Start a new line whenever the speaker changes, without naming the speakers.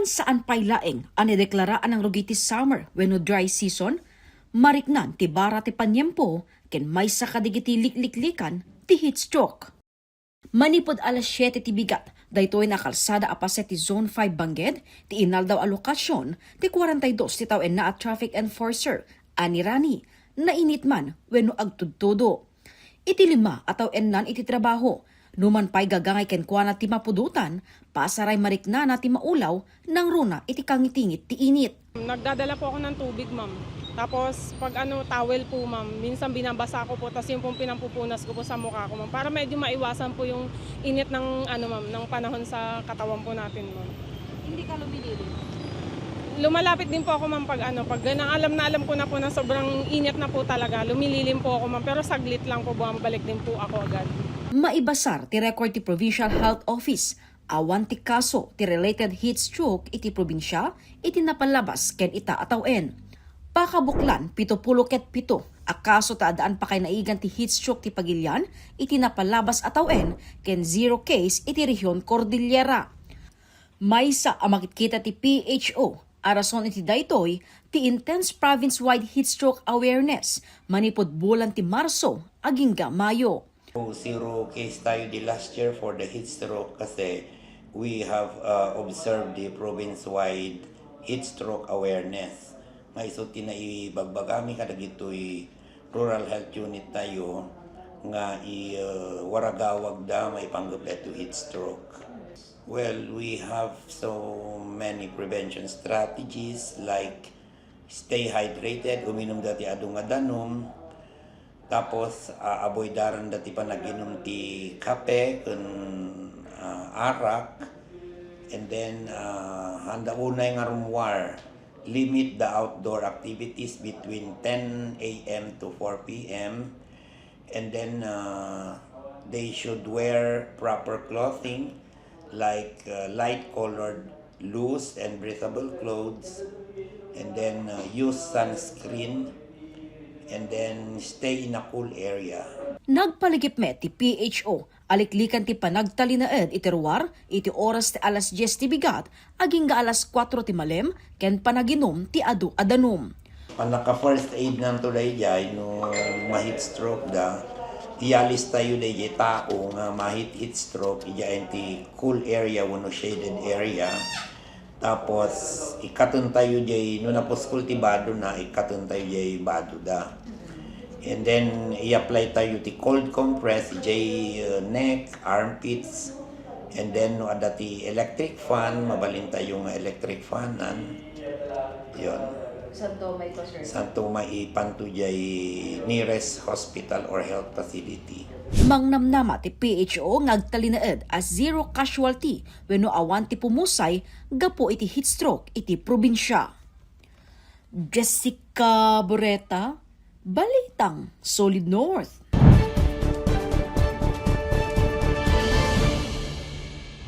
Human saan pay laeng anideklaraan ng Rugiti summer wenno dry season, mariknan ti bara ti panyempo ken maysa kadigiti likliklikan ti heat stroke. Manipod alas 7 ti bigat, daytoy na kalsada apaset ti Zone 5 Bangged, ti inaldaw a lokasyon, ti 42 ti tawen na at traffic enforcer, ani Rani, na init man wenno agtudtudo. Iti 5 ataw ennan iti trabaho, numan pay gagangay kenkwana ti mapudutan, pasaray marikna na ti maulaw, nang runa iti kangitingit ti init.
Nagdadala po ako ng tubig, ma'am. Tapos pag towel po, ma'am, minsan binabasa ko po, tapos yung pong pinampupunas ko po sa mukha ko, ma'am, para medyo maiwasan po yung init ng ma'am, ng panahon sa katawan po natin, ma'am.
Hindi ka lumililim?
Lumalapit din po ako, ma'am, pag alam na alam ko na po na sobrang init na po talaga. Lumililim po ako, ma'am, pero saglit lang po, bumabalik din po ako agad.
Maibasar ti record ti Provincial Health Office, awan ti kaso ti related heat stroke iti probinsya, iti napalabas ken ita atawen. Pakabuklan, 77 a kaso ta adaan pa kay naigan ti heat stroke ti Pagilian, iti napalabas atawen, ken 0 case iti Rehiyon Cordillera. Maysa a makikita ti PHO, arason iti daytoy, ti intense province-wide heat stroke awareness, manipod bulan ti Marso, agingga Mayo.
0 case tayo di last year for the heat stroke kasi we have observed the province-wide heat stroke awareness. May iso tinaibagbagami kada gito'y rural health unit tayo nga waragawag da may panggap to heat stroke. Well, we have so many prevention strategies like stay hydrated, uminom dati adong danom, tapos avoidaran dati pa naginom ti kape kun arak, and then handa unay nga rumwar, limit the outdoor activities between 10 a.m. to 4 p.m. and then they should wear proper clothing like light colored loose and breathable clothes, and then use sunscreen, and then stay in a cool area.
Nagpaligipmet ti PHO, aliklikan ti panagtalinaed iti ruwar, iti oras ti alas 10 ti bigat, aging ga alas 4 ti malem, ken panaginom ti adu-adanom.
Panaka first aid nang tulay jay no ma-heat stroke da, iyalis tayo da jay tao nga ma-heat stroke, iyain ti cool area wano shaded area. Tapos ikatun tayo jay, no naposkul ti bado na, ikatun tayo jay bado da. And then i-apply tayo ti cold compress jay neck, armpits, and then no ada ti electric fan, mabalin tayo nga electric fanan. Yon.
Santo may to, sir?
Santo maipanto jay nearest hospital or health facility.
Mangnamnama ti PHO ngagtalinaed as 0 casualty wenno awan ti pumusay gapo iti heat stroke iti probinsya. Jessica Boreta, Balitang Solid North.